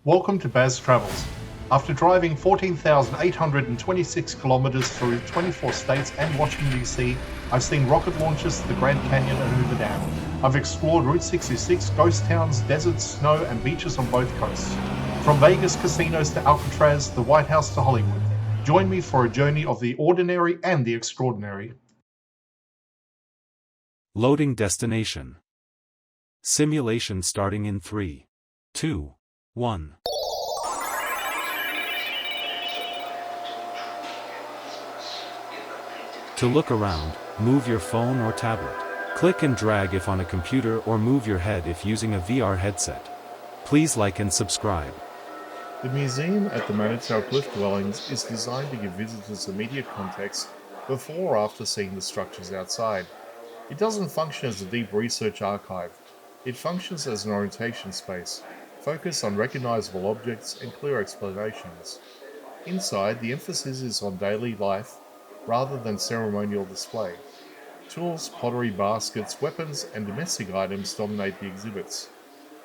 Welcome to Baz Travels. After driving 14,826 kilometers through 24 states and Washington, D.C., I've seen rocket launches to the Grand Canyon and Hoover Dam. I've explored Route 66, ghost towns, deserts, snow, and beaches on both coasts. From Vegas casinos to Alcatraz, the White House to Hollywood. Join me for a journey of the ordinary and the extraordinary. Loading destination. Simulation starting in 3, 2, 1. To look around, move your phone or tablet. Click and drag if on a computer or move your head if using a VR headset. Please like and subscribe. The museum at the Manitou Cliff Dwellings is designed to give visitors immediate context before or after seeing the structures outside. It doesn't function as a deep research archive. It functions as an orientation space, focused on recognizable objects and clear explanations. Inside, the emphasis is on daily life rather than ceremonial display. Tools, pottery, baskets, weapons, and domestic items dominate the exhibits.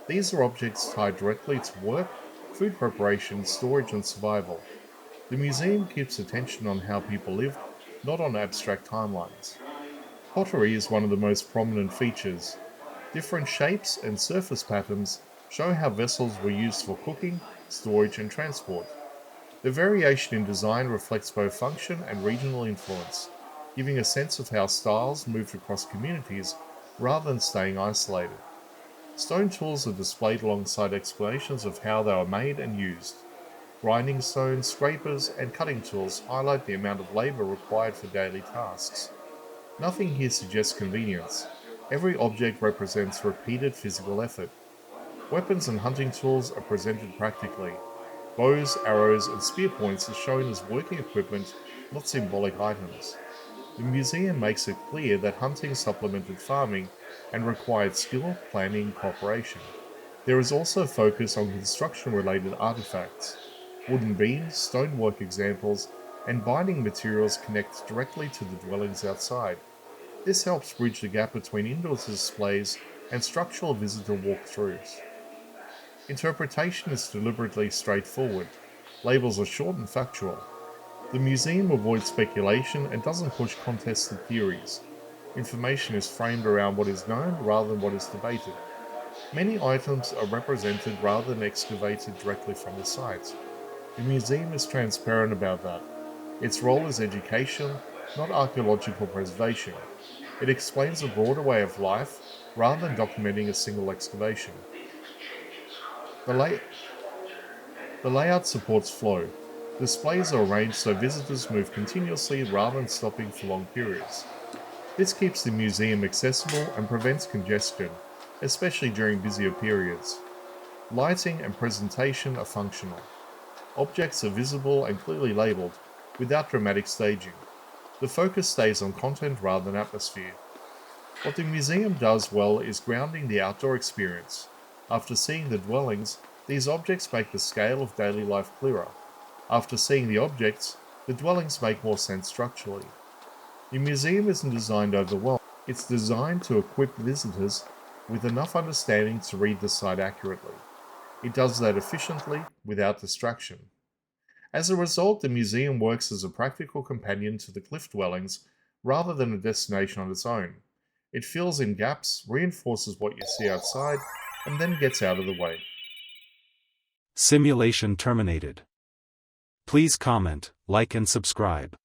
These are objects tied directly to work, food preparation, storage, and survival. The museum keeps attention on how people lived, not on abstract timelines. Pottery is one of the most prominent features. Different shapes and surface patterns show how vessels were used for cooking, storage, and transport. The variation in design reflects both function and regional influence, giving a sense of how styles moved across communities rather than staying isolated. Stone tools are displayed alongside explanations of how they were made and used. Grinding stones, scrapers, and cutting tools highlight the amount of labor required for daily tasks. Nothing here suggests convenience. Every object represents repeated physical effort. Weapons and hunting tools are presented practically. Bows, arrows, and spear points are shown as working equipment, not symbolic items. The museum makes it clear that hunting supplemented farming and required skill, planning, and cooperation. There is also focus on construction-related artifacts. Wooden beams, stonework examples, and binding materials connect directly to the dwellings outside. This helps bridge the gap between indoor displays and structural visitor walkthroughs. Interpretation is deliberately straightforward. Labels are short and factual. The museum avoids speculation and doesn't push contested theories. Information is framed around what is known rather than what is debated. Many items are represented rather than excavated directly from the site. The museum is transparent about that. Its role is education, not archaeological preservation. It explains a broader way of life rather than documenting a single excavation. The layout supports flow. Displays are arranged so visitors move continuously rather than stopping for long periods. This keeps the museum accessible and prevents congestion, especially during busier periods. Lighting and presentation are functional. Objects are visible and clearly labelled, without dramatic staging. The focus stays on content rather than atmosphere. What the museum does well is grounding the outdoor experience. After seeing the dwellings, these objects make the scale of daily life clearer. After seeing the objects, the dwellings make more sense structurally. The museum isn't designed to overwhelm. It's designed to equip visitors with enough understanding to read the site accurately. It does that efficiently, without distraction. As a result, the museum works as a practical companion to the cliff dwellings rather than a destination on its own. It fills in gaps, reinforces what you see outside, and then gets out of the way. Simulation terminated. Please comment, like and subscribe.